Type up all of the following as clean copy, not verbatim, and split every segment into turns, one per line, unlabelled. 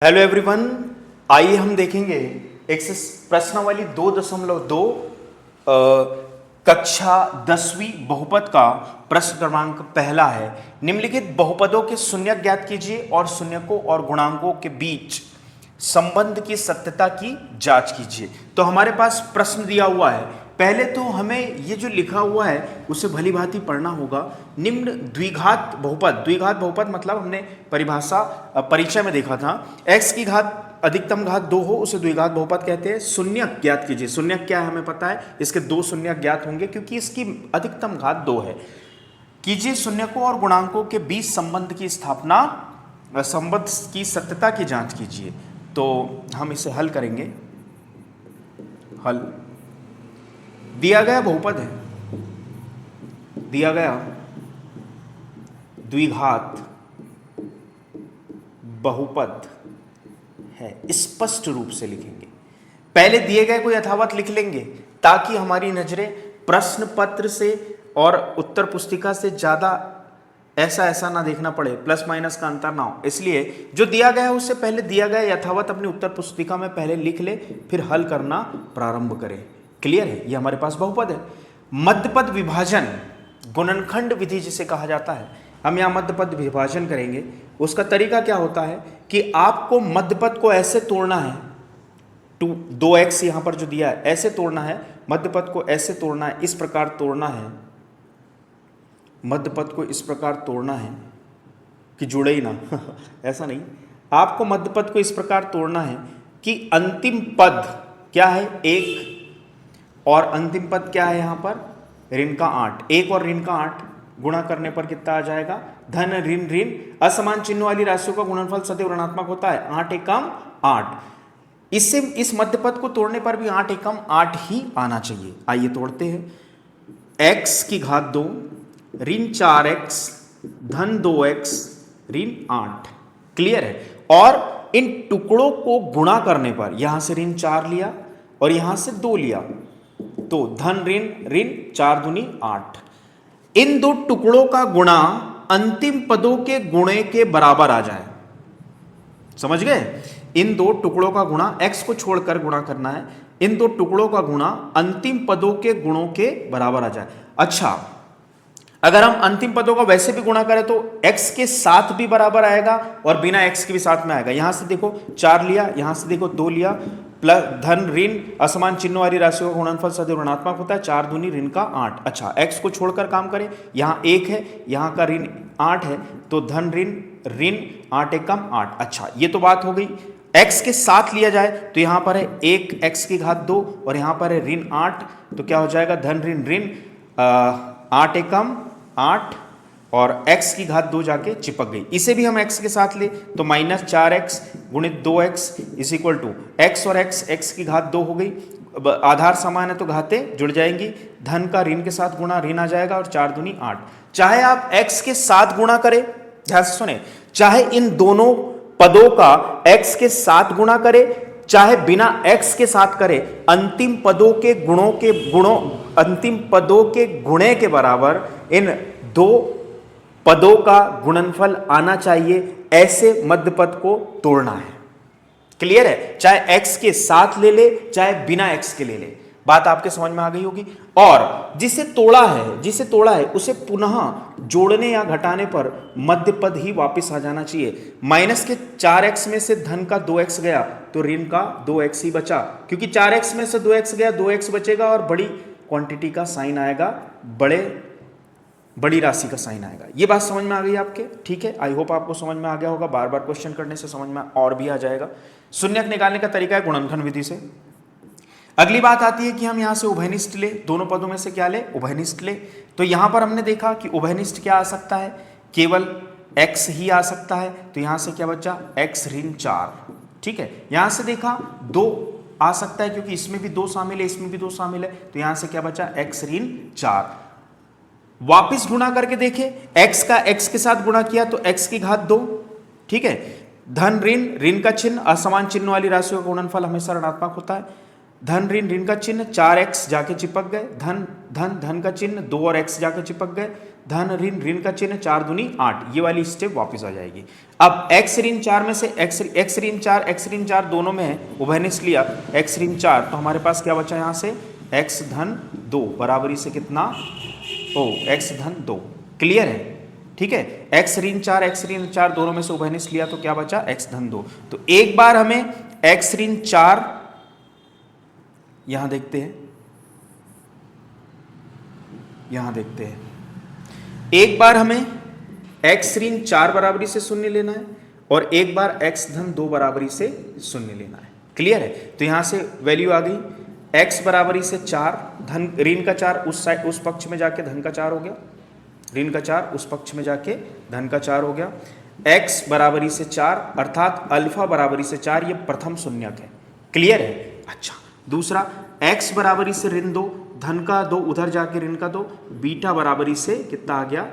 Hello everyone, आइए हम देखेंगे प्रश्नावली 2.2 कक्षा 10वीं बहुपद का प्रश्न क्रमांक पहला है। निम्नलिखित बहुपदों के शून्यक ज्ञात कीजिए और शून्यकों और गुणांकों के बीच संबंध की सत्यता की जांच कीजिए। तो हमारे पास प्रश्न दिया हुआ है। पहले तो हमें ये जो लिखा हुआ है उसे भली भांति पढ़ना होगा। निम्न द्विघात बहुपद मतलब हमने परिभाषा परिचय में देखा था, x की घात अधिकतम घात 2 हो उसे द्विघात बहुपद कहते हैं। शून्यक ज्ञात कीजिए। शून्यक क्या है हमें पता है, इसके दो शून्यक ज्ञात होंगे क्योंकि इसकी अधिकतम घात 2 है। कीजिए शून्यकों और गुणांकों के बीच संबंध की स्थापना, संबंध की सत्यता की जांच कीजिए। तो हम इसे हल करेंगे। हल दिया गया बहुपद है, दिया गया द्विघात बहुपद है, स्पष्ट रूप से लिखेंगे। पहले दिए गए को यथावत लिख लेंगे ताकि हमारी नजरें प्रश्न पत्र से और उत्तर पुस्तिका से ज्यादा ऐसा ना देखना पड़े, प्लस माइनस का अंतर ना हो। इसलिए जो दिया गया है उससे पहले दिया गया यथावत अपनी उत्तर पुस्तिका में पहले लिख ले, फिर हल करना प्रारंभ करें। क्लियर है? ये हमारे पास बहुपद है। मध्यपद विभाजन गुणनखंड विधि जिसे कहा जाता है, हम यहाँ मध्यपद विभाजन करेंगे। उसका तरीका क्या होता है कि आपको मध्यपद को ऐसे तोड़ना है, 2x यहां पर जो दिया है ऐसे तोड़ना है, मध्यपद को ऐसे तोड़ना है, इस प्रकार तोड़ना है, मध्यपद को इस प्रकार तोड़ना है कि जुड़े ही ना ऐसा नहीं, आपको मध्यपद को इस प्रकार तोड़ना है कि अंतिम पद क्या है 1 और अंतिम पद क्या है यहां पर ऋण का 8। 1 और ऋण का 8 गुणा करने पर कितना आ जाएगा, धन ऋण ऋण। असमान चिन्ह वाली राशियों का गुणनफल सदैव ऋणात्मक होता है, 8 एकम 8। इससे इस मध्यपद को तोड़ने पर भी 8 एकम 8 ही आना चाहिए। आइए तोड़ते हैं। x की घात 2 ऋण 4x धन 2x ऋण 8। क्लियर है? और इन टुकड़ों को गुणा करने पर यहां से ऋण 4 लिया और यहां से 2 लिया, तो धन ऋण ऋण 4 दूनी 8। इन दो टुकड़ों का गुणा अंतिम पदों के गुणे के बराबर आ जाए। समझ गए? इन दो टुकड़ों का गुणा, x को छोड़कर गुणा करना है, इन दो टुकड़ों का गुणा अंतिम पदों के गुणों के बराबर आ जाए। अच्छा, अगर हम अंतिम पदों का वैसे भी गुणा करें तो x के साथ भी बराबर आएगा और बिना x के भी साथ में आएगा। यहां से देखो 4 लिया, यहां से देखो 2 लिया, प्लस धन ऋण असमान चिन्ह वाली राशियों का गुणनफल सदैव ऋणात्मक होता है, 4 दूनी ऋण का 8। अच्छा, x को छोड़कर काम करें, यहाँ 1 है, यहाँ का ऋण 8 है, तो धन ऋण ऋण 8 एकम 8। अच्छा, ये तो बात हो गई। x के साथ लिया जाए तो यहाँ पर है 1 x की घात 2 और यहाँ पर है ऋण 8, तो क्या हो जाएगा धन ऋण ऋण 8 एकम 8 और x की घात 2 जाके चिपक गई। इसे भी हम x के साथ ले तो माइनस 4x गुणित 2x is equal to x और x की घात 2 हो गई। आधार समान है तो घातें जुड़ जाएंगी, धन का ऋण के साथ गुणा ऋण आ जाएगा और 4 दूनी 8। चाहे आप x के साथ गुणा करें, ध्यान से सुने, चाहे इन दोनों पदों का x के साथ गुणा करे, चाहे बिना x के साथ करे, अंतिम पदों के अंतिम पदों के गुणे के बराबर इन दो पदों का गुणनफल आना चाहिए। ऐसे मध्यपद को तोड़ना है। क्लियर है? चाहे x के साथ ले ले, चाहे बिना x के ले ले, बात आपके समझ में आ गई होगी। और जिसे तोड़ा है उसे पुनः जोड़ने या घटाने पर मध्यपद ही वापस आ जाना चाहिए। माइनस के 4x में से धन का 2x गया तो ऋण का 2x ही बचा, क्योंकि 4x में से 2x गया, 2x बचेगा और बड़ी क्वांटिटी का साइन आएगा, बड़ी राशि का साइन आएगा। ये बात समझ में आ गई आपके? ठीक है, आई होप आपको समझ में आ गया होगा। बार बार क्वेश्चन करने से समझ में और भी आ जाएगा। शून्यक निकालने का तरीका है गुणनखंड विधि से। अगली बात आती है कि हम यहां से उभयनिष्ठ ले, दोनों पदों में से क्या ले, उभयनिष्ठ ले। तो यहां पर हमने देखा कि उभयनिष्ठ क्या आ सकता है, केवल x ही आ सकता है, तो यहां से क्या बचा x ऋण 4। ठीक है, यहां से देखा 2 आ सकता है क्योंकि इसमें भी 2 शामिल है, इसमें भी 2 शामिल है, तो यहां से क्या बचा x ऋण 4। वापिस गुणा करके देखे, x का x के साथ गुणा किया तो x की घात 2। ठीक है, धन ऋण ऋण का चिन्ह असमान चिन्ह वाली राशियों का गुणनफल हमेशा ऋणात्मक होता है। धन ऋण ऋण का चिन्ह 4x जाके चिपक गए, धन धन धन का चिन्ह 2 और x जाके चिपक गए, धन ऋण ऋण का चिन्ह 4 दूनी 8, ये वाली स्टेप वापस आ जाएगी। अब x ऋण 4 में से x ऋण 4 दोनों में है, उभयनिष्ठ लिया x ऋण 4, तो हमारे पास क्या बचा यहाँ से x धन 2 बराबरी से कितना x धन 2। क्लियर है? ठीक है, x ऋण 4 दोनों में से उभयनिष्ठ लिया तो क्या बचा x धन 2। तो एक बार हमें x ऋण 4 यहां देखते हैं, एक बार हमें x ऋण 4 बराबरी से शून्य लेना है और एक बार x धन 2 बराबरी से शून्य लेना है। क्लियर है? तो यहां से वैल्यू आ गई x बराबरी से 4, धन ऋण का 4 उस साइड उस पक्ष में जाके धन का 4 हो गया, ऋण का 4 उस पक्ष में जाके धन का 4 हो गया, x बराबरी से 4 अर्थात अल्फा बराबरी से 4, ये प्रथम शून्यक है। क्लियर है? अच्छा, दूसरा x बराबरी से ऋण 2, धन का 2 उधर जाके ऋण का 2, बीटा बराबरी से कितना आ गया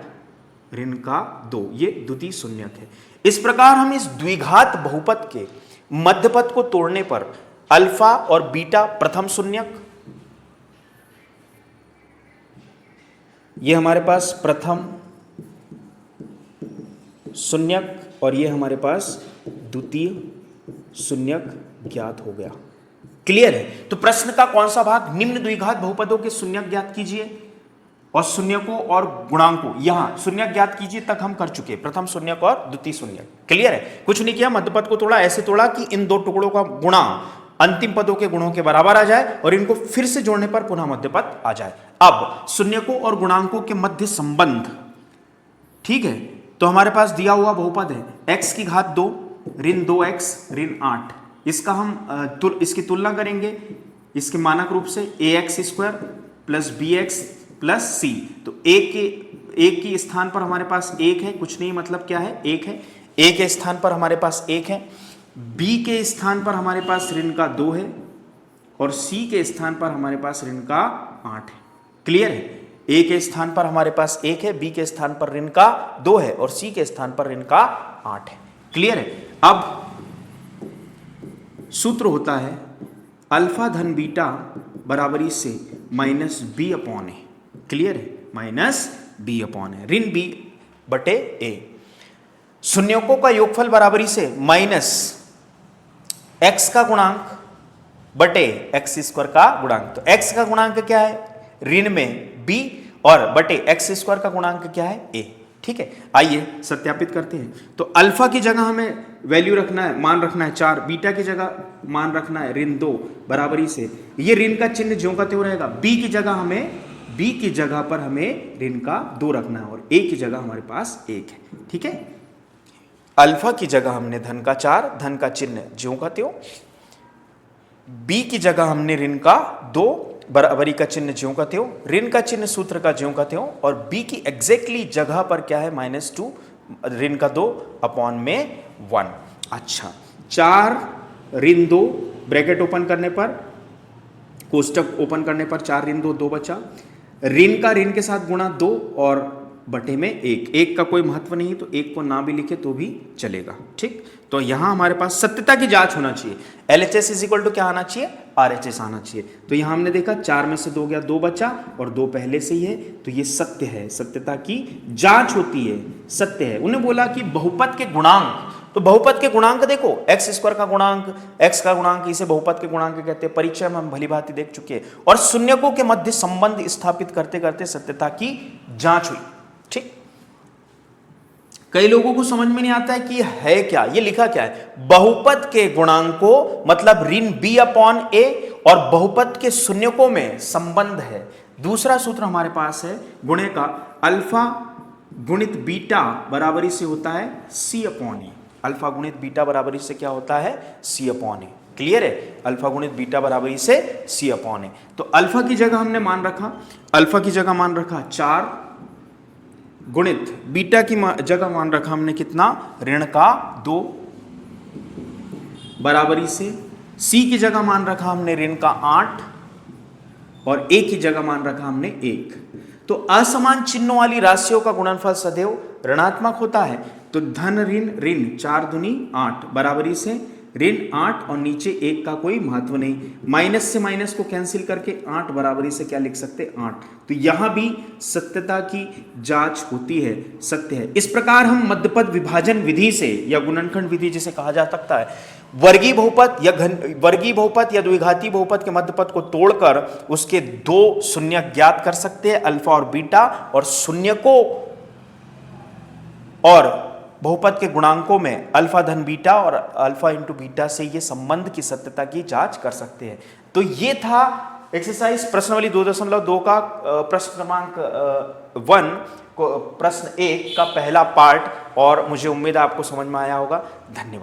ऋण का 2, ये द्वितीय शून्यक है। इस प्रकार हम इस द्विघात बहुपद के मध्यपद को तोड़ने पर अल्फा और बीटा प्रथम शून्यक, ये हमारे पास प्रथम शून्यक और ये हमारे पास द्वितीय शून्यक ज्ञात हो गया। क्लियर है? तो प्रश्न का कौन सा भाग, निम्न द्विघात बहुपदों के शून्यक ज्ञात कीजिए और शून्यकों और गुणांकों, यहां शून्यक ज्ञात कीजिए तक हम कर चुके, प्रथम शून्यक और द्वितीय शून्यक। क्लियर है? कुछ नहीं किया, मध्यपद को तोड़ा, ऐसे तोड़ा कि इन दो टुकड़ों का गुणा अंतिम पदों के गुणों के बराबर आ जाए और इनको फिर से जोड़ने पर पुनः मध्यपद आ जाए। अब शून्यकों और गुणांकों के मध्य संबंध, ठीक है, तो हमारे पास दिया हुआ बहुपद है x की घात 2 ऋण 2x ऋण 8, इसका हम इसकी तुलना करेंगे इसके मानक रूप से ax square plus bx plus c। तो एक के स्थान पर हमारे पास 1 है, कुछ नहीं मतलब क्या है 1 है, a के स्थान पर हमारे पास 1 है, b के स्थान पर हमारे पास ऋण का 2 है और c के स्थान पर हमारे पास ऋण का 8 है। क्लियर है? a के स्थान पर हमारे पास 1 है, b के स्थान पर ऋण का 2 है और c के स्थान पर ऋण का 8 है। क्लियर है? अब सूत्र होता है अल्फा धन बीटा बराबरी से माइनस बी अपॉन ए। क्लियर है? माइनस बी अपॉन ए, ऋण बी बटे ए। शून्यकों का योगफल बराबरी से माइनस एक्स का गुणांक बटे एक्स स्क्वायर का गुणांक। तो एक्स का गुणांक क्या है ऋण में बी और बटे एक्स स्क्वायर का गुणांक क्या है ए। ठीक है, आइए सत्यापित करते हैं। तो अल्फा की जगह हमें वैल्यू रखना है, मान रखना है 4, बीटा की जगह मान रखना है ऋण 2 बराबरी से ये ऋण का चिन्ह ज्यों का त्यों रहेगा। बी की जगह पर हमें ऋण का 2 रखना है और ए की जगह हमारे पास 1 है। ठीक है, अल्फा की जगह हमने धन का 4, धन का चिन्ह ज्यों का त्यों, बी की जगह हमने ऋण का 2 बराबरी का चिन्ह ज्यों का त्यों, ऋण का चिन्ह सूत्र का ज्यों का त्यों और b की एग्जैक्टली जगह पर क्या है -2 ऋण का 2 अपॉन में 1। अच्छा, 4 ऋण 2 ब्रैकेट ओपन करने पर, कोष्टक ओपन करने पर 4 ऋण 2 बचा, ऋण का ऋण के साथ गुणा 2 और बटे में 1 का कोई महत्व नहीं तो 1 को ना भी लिखे तो भी चलेगा। ठीक, तो यहां हमारे पास सत्यता की जांच होना चाहिए। LHS इज इक्वल टू क्या आना चाहिए, RHS आना चाहिए। तो यहां हमने देखा 4 में से 2 गया, 2 बचा और 2 पहले से ही है, तो ये सत्य है, सत्यता की जांच होती है, सत्य है। उन्हें बोला कि बहुपद के गुणांक, तो बहुपद के गुणांक देखो, एक्स स्क्वायर का गुणांक, एक्स का गुणांक, इसे बहुपद के गुणांक कहते हैं। परीक्षा में हम भली भांति देख चुके हैं और शून्यकों के मध्य संबंध स्थापित करते करते सत्यता की जांच हुई। ठीक, कई लोगों को समझ में नहीं आता है कि है क्या, ये लिखा क्या है, बहुपद के गुणांकों मतलब ऋण बी अपॉन ए और बहुपद के शून्यकों में संबंध है। दूसरा सूत्र हमारे पास है गुणे का, अल्फा गुणित बीटा बराबरी से होता है सी अपॉन ए। अल्फा गुणित बीटा बराबरी से क्या होता है, सी अपॉन ए। क्लियर है, अल्फा गुणित बीटा बराबरी से सी अपॉन ए। तो अल्फा की जगह हमने मान रखा, अल्फा की जगह मान रखा 4 गुणित बीटा की जगह मान रखा हमने कितना, ऋण का 2 बराबरी से, सी की जगह मान रखा हमने ऋण का 8 और ए की जगह मान रखा हमने 1। तो असमान चिन्हों वाली राशियों का गुणनफल सदैव ऋणात्मक होता है। तो धन ऋण ऋण 4 दूनी 8 बराबरी से ऋण 8 और नीचे 1 का कोई महत्व नहीं, माइनस से माइनस को कैंसिल करके 8 बराबरी से क्या लिख सकते 8। तो यहां भी सत्यता की जांच होती है, सत्य है। इस प्रकार हम मध्यपद विभाजन विधि से या गुणनखंड विधि जिसे कहा जा सकता है, वर्गीय बहुपद या द्विघाती बहुपद के मध्यपद को तोड़कर उसके दो शून्य ज्ञात कर सकते हैं, अल्फा और बीटा, और शून्य को और बहुपद के गुणांकों में अल्फा धन बीटा और अल्फा इंटू बीटा से ये संबंध की सत्यता की जांच कर सकते हैं। तो ये था एक्सरसाइज प्रश्नावली 2.2 का प्रश्न क्रमांक 1 को प्रश्न 1 का पहला पार्ट, और मुझे उम्मीद है आपको समझ में आया होगा। धन्यवाद।